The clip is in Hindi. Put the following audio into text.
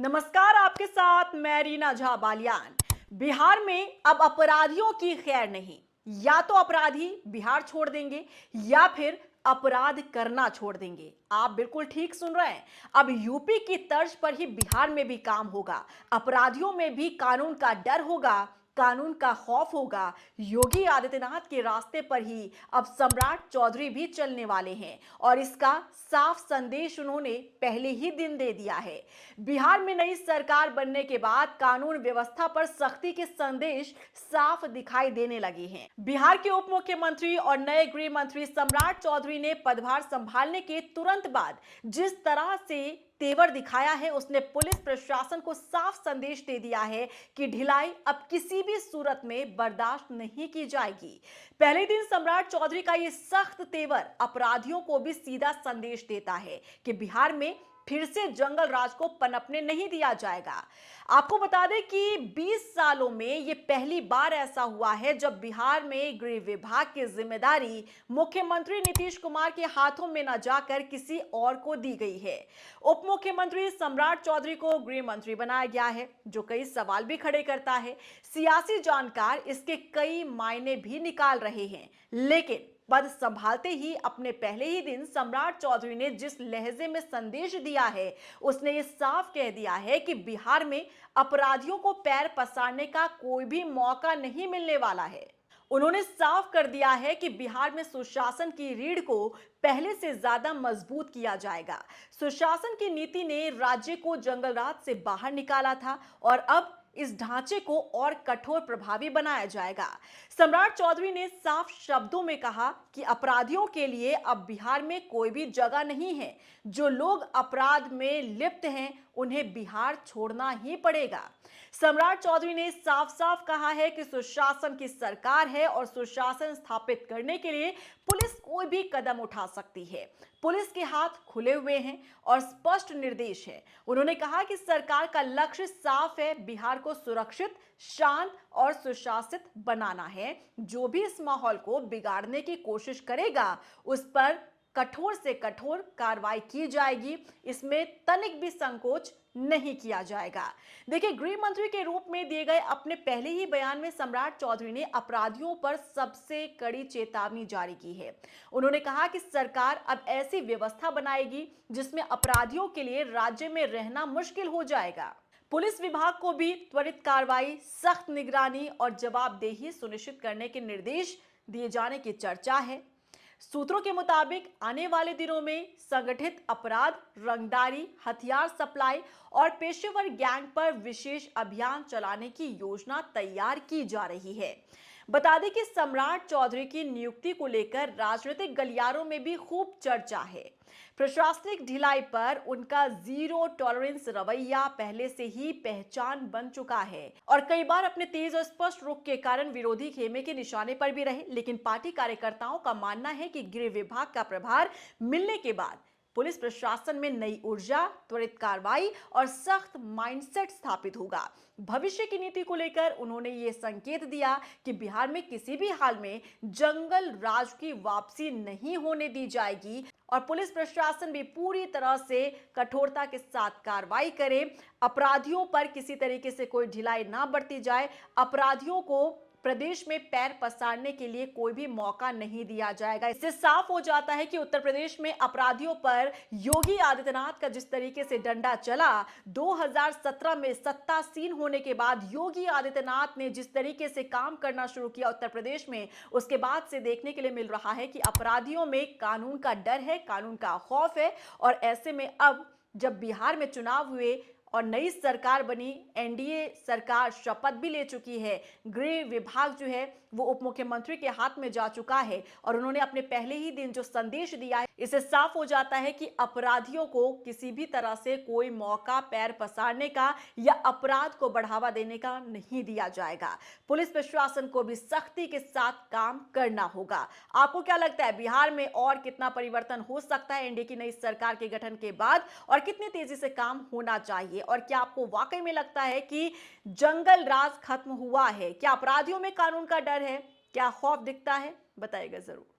नमस्कार, आपके साथ मैं रीना झा बालियान। बिहार में अब अपराधियों की खैर नहीं। या तो अपराधी बिहार छोड़ देंगे या फिर अपराध करना छोड़ देंगे। आप बिल्कुल ठीक सुन रहे हैं। अब यूपी की तर्ज पर ही बिहार में भी काम होगा। अपराधियों में भी कानून का डर होगा, कानून का खौफ होगा। योगी आदित्यनाथ के रास्ते पर ही अब सम्राट चौधरी भी चलने वाले हैं और इसका साफ संदेश उन्होंने पहले ही दिन दे दिया है। बिहार में नई सरकार बनने के बाद कानून व्यवस्था पर सख्ती के संदेश साफ दिखाई देने लगे हैं। बिहार के उप मुख्यमंत्री और नए गृह मंत्री सम्राट चौधरी ने पदभार संभालने के तुरंत बाद जिस तरह से तेवर दिखाया है, उसने पुलिस प्रशासन को साफ संदेश दे दिया है कि ढिलाई अब किसी भी सूरत में बर्दाश्त नहीं की जाएगी। पहले दिन सम्राट चौधरी का यह सख्त तेवर अपराधियों को भी सीधा संदेश देता है कि बिहार में फिर से जंगल राज को पनपने नहीं दिया जाएगा। आपको बता दें कि 20 सालों में यह पहली बार ऐसा हुआ है जब बिहार में गृह विभाग की जिम्मेदारी मुख्यमंत्री नीतीश कुमार के हाथों में न जाकर किसी और को दी गई है। उप मुख्यमंत्री सम्राट चौधरी को गृह मंत्री बनाया गया है, जो कई सवाल भी खड़े करता है। सियासी जानकार इसके कई मायने भी निकाल रहे हैं, लेकिन पद संभालते ही अपने पहले ही दिन सम्राट चौधरी ने जिस लहजे में संदेश दिया है, उसने ये साफ कह दिया है कि बिहार में अपराधियों को पैर पसारने का कोई भी मौका नहीं मिलने वाला है। उन्होंने साफ कर दिया है कि बिहार में सुशासन की रीढ़ को पहले से ज्यादा मजबूत किया जाएगा। सुशासन की नीति ने राज्य को जंगल राज से बाहर निकाला था और अब इस ढांचे को और कठोर प्रभावी बनाया जाएगा। सम्राट चौधरी ने साफ शब्दों में कहा कि अपराधियों के लिए अब बिहार में कोई भी जगह नहीं है। जो लोग अपराध में लिप्त हैं, उन्हें बिहार छोड़ना ही पड़ेगा। सम्राट चौधरी ने साफ साफ कहा है कि सुशासन की सरकार है और सुशासन स्थापित करने के लिए पुलिस कोई भी कदम उठा सकती है। पुलिस के हाथ खुले हुए हैं और स्पष्ट निर्देश है। उन्होंने कहा कि सरकार का लक्ष्य साफ है, बिहार को सुरक्षित, शांत और सुशासित बनाना है। जो भी इस माहौल को बिगाड़ने की कोशिश करेगा, उस पर कठोर से कठोर कार्रवाई की जाएगी। इसमें तनिक भी संकोच नहीं किया जाएगा। देखिए, गृह मंत्री के रूप में दिए गए अपने पहले ही बयान में सम्राट चौधरी ने अपराधियों पर सबसे कड़ी चेतावनी जारी की है। उन्होंने कहा कि सरकार अब ऐसी व्यवस्था बनाएगी जिसमें अपराधियों के लिए राज्य में रहना मुश्किल हो जाएगा। पुलिस विभाग को भी त्वरित कार्रवाई, सख्त निगरानी और जवाबदेही सुनिश्चित करने के निर्देश दिए जाने की चर्चा है। सूत्रों के मुताबिक आने वाले दिनों में संगठित अपराध, रंगदारी, हथियार सप्लाई और पेशेवर गैंग पर विशेष अभियान चलाने की योजना तैयार की जा रही है। बता दें कि सम्राट चौधरी की नियुक्ति को लेकर राजनीतिक गलियारों में भी खूब चर्चा है। प्रशासनिक ढिलाई पर उनका जीरो टॉलरेंस रवैया पहले से ही पहचान बन चुका है और कई बार अपने तेज और स्पष्ट रुख के कारण विरोधी खेमे के निशाने पर भी रहे। लेकिन पार्टी कार्यकर्ताओं का मानना है कि गृह विभाग का प्रभार मिलने के बाद पुलिस प्रशासन में नई ऊर्जा, त्वरित कार्रवाई और सख्त माइंडसेट स्थापित होगा। भविष्य की नीति को लेकर उन्होंने ये संकेत दिया कि बिहार में किसी भी हाल में जंगल राज की वापसी नहीं होने दी जाएगी और पुलिस प्रशासन भी पूरी तरह से कठोरता के साथ कार्रवाई करे। अपराधियों पर किसी तरीके से कोई ढिलाई ना बरती जाए। अपराधियों को प्रदेश में पैर पसारने के लिए कोई भी मौका नहीं दिया जाएगा। इससे साफ हो जाता है कि उत्तर प्रदेश में अपराधियों पर योगी आदित्यनाथ का जिस तरीके से डंडा चला, 2017 में सत्तासीन होने के बाद योगी आदित्यनाथ ने जिस तरीके से काम करना शुरू किया उत्तर प्रदेश में, उसके बाद से देखने के लिए मिल रहा है कि अपराधियों में कानून का डर है, कानून का खौफ है। और ऐसे में अब जब बिहार में चुनाव हुए और नई सरकार बनी, एनडीए सरकार शपथ भी ले चुकी है, गृह विभाग जो है वो उप मुख्यमंत्री के हाथ में जा चुका है और उन्होंने अपने पहले ही दिन जो संदेश दिया है, इससे साफ हो जाता है कि अपराधियों को किसी भी तरह से कोई मौका पैर पसारने का या अपराध को बढ़ावा देने का नहीं दिया जाएगा। पुलिस प्रशासन को भी सख्ती के साथ काम करना होगा। आपको क्या लगता है, बिहार में और कितना परिवर्तन हो सकता है एनडीए की नई सरकार के गठन के बाद और कितनी तेजी से काम होना चाहिए? और क्या आपको वाकई में लगता है कि जंगल राज खत्म हुआ है? क्या अपराधियों में कानून का डर है? क्या खौफ दिखता है? बताइएगा जरूर।